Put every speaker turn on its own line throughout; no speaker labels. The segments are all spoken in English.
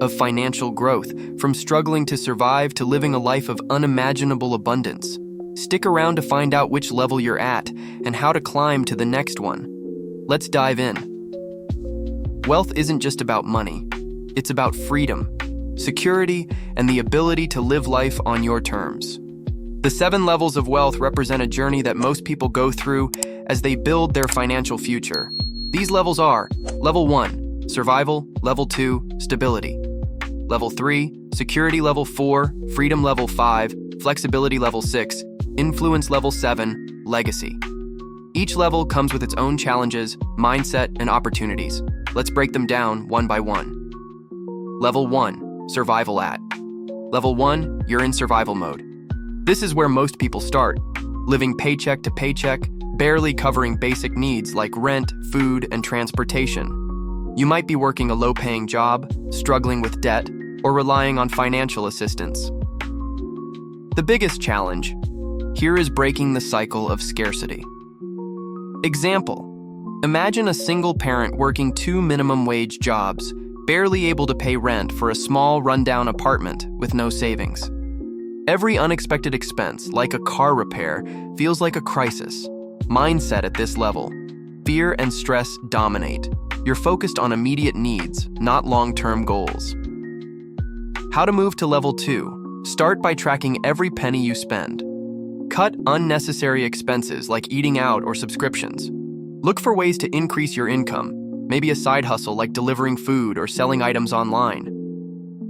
of financial growth, from struggling to survive to living a life of unimaginable abundance. Stick around to find out which level you're at and how to climb to the next one. Let's dive in. Wealth isn't just about money. It's about freedom, security, and the ability to live life on your terms. The 7 levels of wealth represent a journey that most people go through as they build their financial future. These levels are: Level 1, survival; Level 2, stability; Level 3, security; Level 4, freedom; Level 5, flexibility; Level 6, influence; Level 7, legacy. Each level comes with its own challenges, mindset, and opportunities. Let's break them down one by one. Level 1, survival at. Level 1, you're in survival mode. This is where most people start, living paycheck to paycheck, barely covering basic needs like rent, food, and transportation. You might be working a low-paying job, struggling with debt, or relying on financial assistance. The biggest challenge here is breaking the cycle of scarcity. Example: imagine a single parent working 2 minimum wage jobs, barely able to pay rent for a small, rundown apartment with no savings. Every unexpected expense, like a car repair, feels like a crisis. Mindset at this level: fear and stress dominate. You're focused on immediate needs, not long-term goals. How to move to Level 2. Start by tracking every penny you spend. Cut unnecessary expenses like eating out or subscriptions. Look for ways to increase your income, maybe a side hustle like delivering food or selling items online.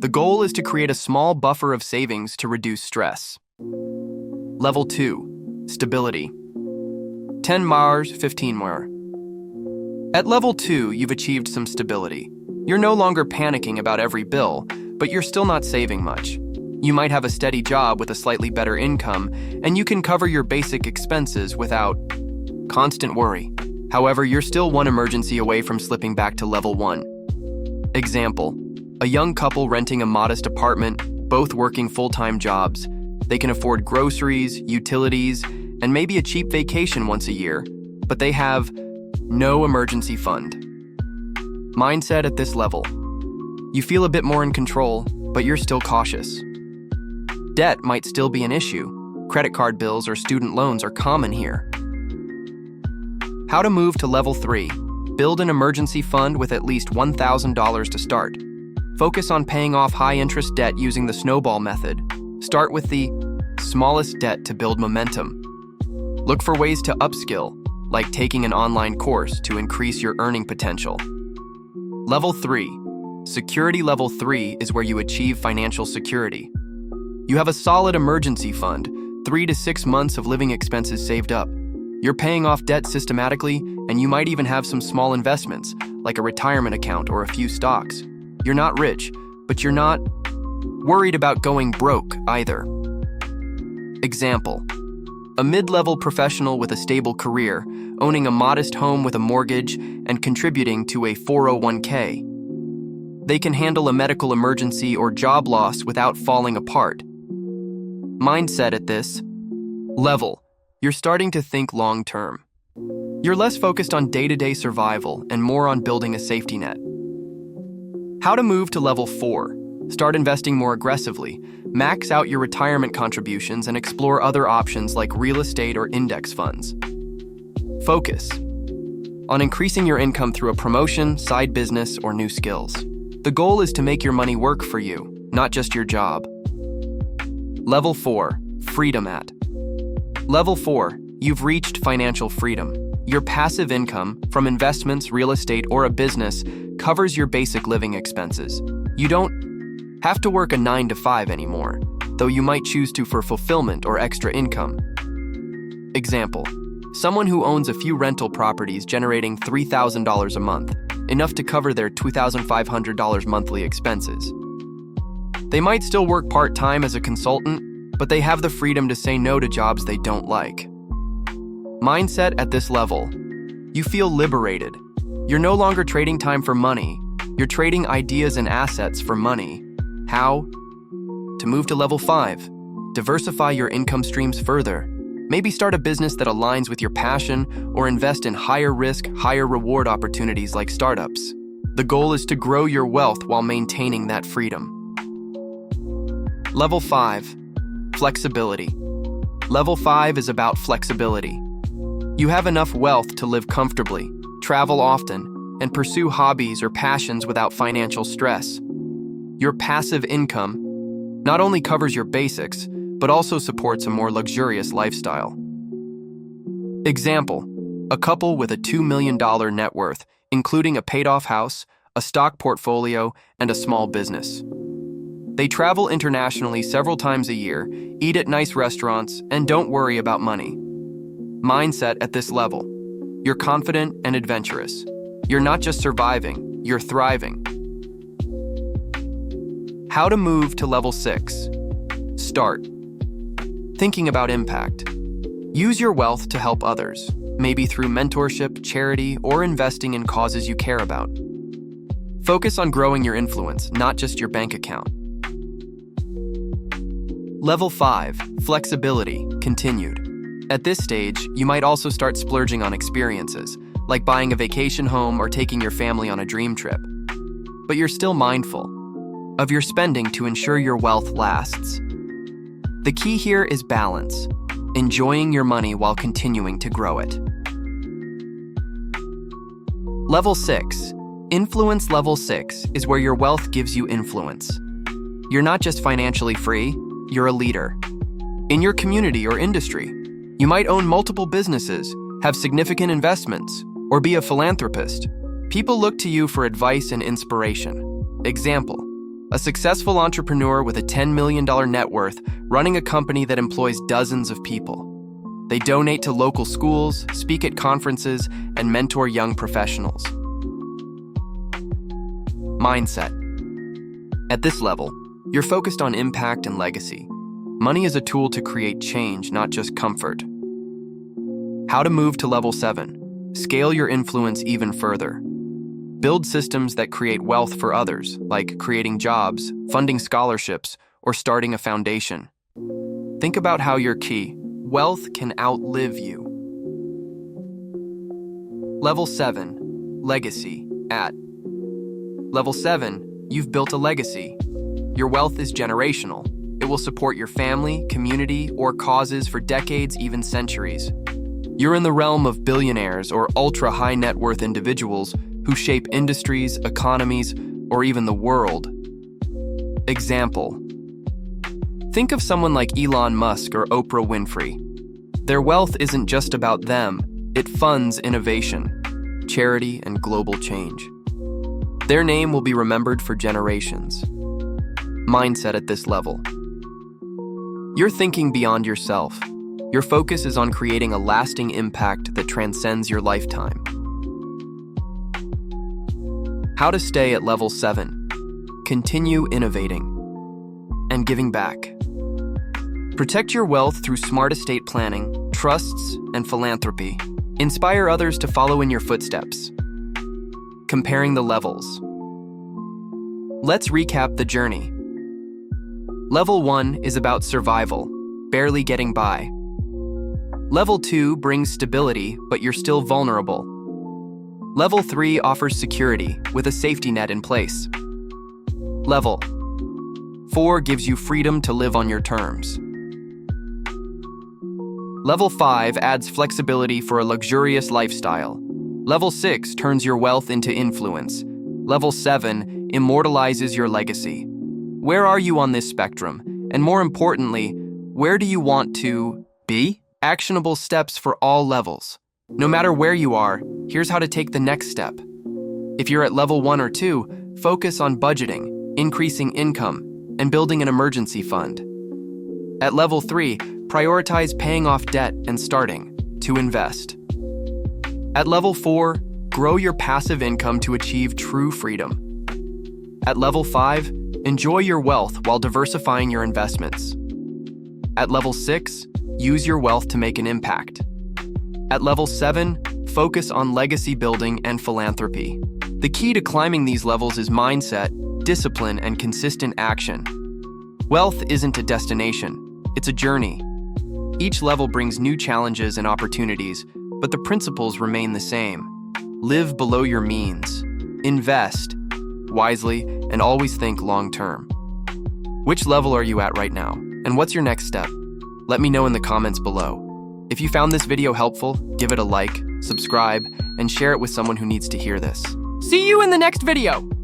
The goal is to create a small buffer of savings to reduce stress. Level 2, stability. 10 Mars, 15 more. At Level 2, you've achieved some stability. You're no longer panicking about every bill, but you're still not saving much. You might have a steady job with a slightly better income, and you can cover your basic expenses without constant worry. However, you're still one emergency away from slipping back to Level 1. Example: a young couple renting a modest apartment, both working full-time jobs. They can afford groceries, utilities, and maybe a cheap vacation once a year, but they have no emergency fund. Mindset at this level: you feel a bit more in control, but you're still cautious. Debt might still be an issue. Credit card bills or student loans are common here. How to move to Level 3. Build an emergency fund with at least $1,000 to start. Focus on paying off high-interest debt using the snowball method. Start with the smallest debt to build momentum. Look for ways to upskill, like taking an online course to increase your earning potential. Level 3. Security. Level 3 is where you achieve financial security. You have a solid emergency fund, 3 to 6 months of living expenses saved up. You're paying off debt systematically, and you might even have some small investments, like a retirement account or a few stocks. You're not rich, but you're not worried about going broke either. Example: a mid-level professional with a stable career, owning a modest home with a mortgage, and contributing to a 401k. They can handle a medical emergency or job loss without falling apart. Mindset at this level: you're starting to think long-term. You're less focused on day-to-day survival and more on building a safety net. How to move to Level 4. Start investing more aggressively. Max out your retirement contributions and explore other options like real estate or index funds. Focus on increasing your income through a promotion, side business, or new skills. The goal is to make your money work for you, not just your job. Level 4, freedom at. Level 4, you've reached financial freedom. Your passive income from investments, real estate, or a business covers your basic living expenses. You don't have to work a 9 to 5 anymore, though you might choose to for fulfillment or extra income. Example: someone who owns a few rental properties generating $3,000 a month, enough to cover their $2,500 monthly expenses. They might still work part-time as a consultant, but they have the freedom to say no to jobs they don't like. Mindset at this level: you feel liberated. You're no longer trading time for money. You're trading ideas and assets for money. How? To move to Level 5, diversify your income streams further. Maybe start a business that aligns with your passion or invest in higher risk, higher reward opportunities like startups. The goal is to grow your wealth while maintaining that freedom. Level 5. Flexibility. Level 5 is about flexibility. You have enough wealth to live comfortably, travel often, and pursue hobbies or passions without financial stress. Your passive income not only covers your basics, but also supports a more luxurious lifestyle. Example: a couple with a $2 million net worth, including a paid-off house, a stock portfolio, and a small business. They travel internationally several times a year, eat at nice restaurants, and don't worry about money. Mindset at this level: you're confident and adventurous. You're not just surviving, you're thriving. How to move to level 6. Start thinking about impact. Use your wealth to help others, maybe through mentorship, charity, or investing in causes you care about. Focus on growing your influence, not just your bank account. Level 5. Flexibility continued. At this stage, you might also start splurging on experiences, like buying a vacation home or taking your family on a dream trip. But you're still mindful of your spending to ensure your wealth lasts. The key here is balance, enjoying your money while continuing to grow it. Level 6. Influence. Level 6 is where your wealth gives you influence. You're not just financially free, you're a leader. In your community or industry, you might own multiple businesses, have significant investments, or be a philanthropist. People look to you for advice and inspiration. Example: a successful entrepreneur with a $10 million net worth running a company that employs dozens of people. They donate to local schools, speak at conferences, and mentor young professionals. Mindset. At this level, you're focused on impact and legacy. Money is a tool to create change, not just comfort. How to move to level 7. Scale your influence even further. Build systems that create wealth for others, like creating jobs, funding scholarships, or starting a foundation. Think about how your key wealth can outlive you. Level 7. Legacy. At level 7, you've built a legacy. Your wealth is generational. It will support your family, community, or causes for decades, even centuries. You're in the realm of billionaires or ultra-high net worth individuals who shape industries, economies, or even the world. Example: think of someone like Elon Musk or Oprah Winfrey. Their wealth isn't just about them, it funds innovation, charity, and global change. Their name will be remembered for generations. Mindset at this level: you're thinking beyond yourself. Your focus is on creating a lasting impact that transcends your lifetime. How to stay at level 7. Continue innovating and giving back. Protect your wealth through smart estate planning, trusts, and philanthropy. Inspire others to follow in your footsteps. Comparing the levels. Let's recap the journey. Level 1 is about survival, barely getting by. Level 2 brings stability, but you're still vulnerable. Level 3 offers security, with a safety net in place. Level 4 gives you freedom to live on your terms. Level 5 adds flexibility for a luxurious lifestyle. Level 6 turns your wealth into influence. Level 7 immortalizes your legacy. Where are you on this spectrum? And more importantly, where do you want to be? Actionable steps for all levels. No matter where you are, here's how to take the next step. If you're at level 1 or 2, focus on budgeting, increasing income, and building an emergency fund. At level 3, prioritize paying off debt and starting to invest. At level 4, grow your passive income to achieve true freedom. At level 5, enjoy your wealth while diversifying your investments. At level 6, use your wealth to make an impact. At level 7, focus on legacy building and philanthropy. The key to climbing these levels is mindset, discipline, and consistent action. Wealth isn't a destination, it's a journey. Each level brings new challenges and opportunities, but the principles remain the same. Live below your means. Invest wisely and always think long term. Which level are you at right now? And what's your next step? Let me know in the comments below. If you found this video helpful, give it a like, subscribe, and share it with someone who needs to hear this. See you in the next video!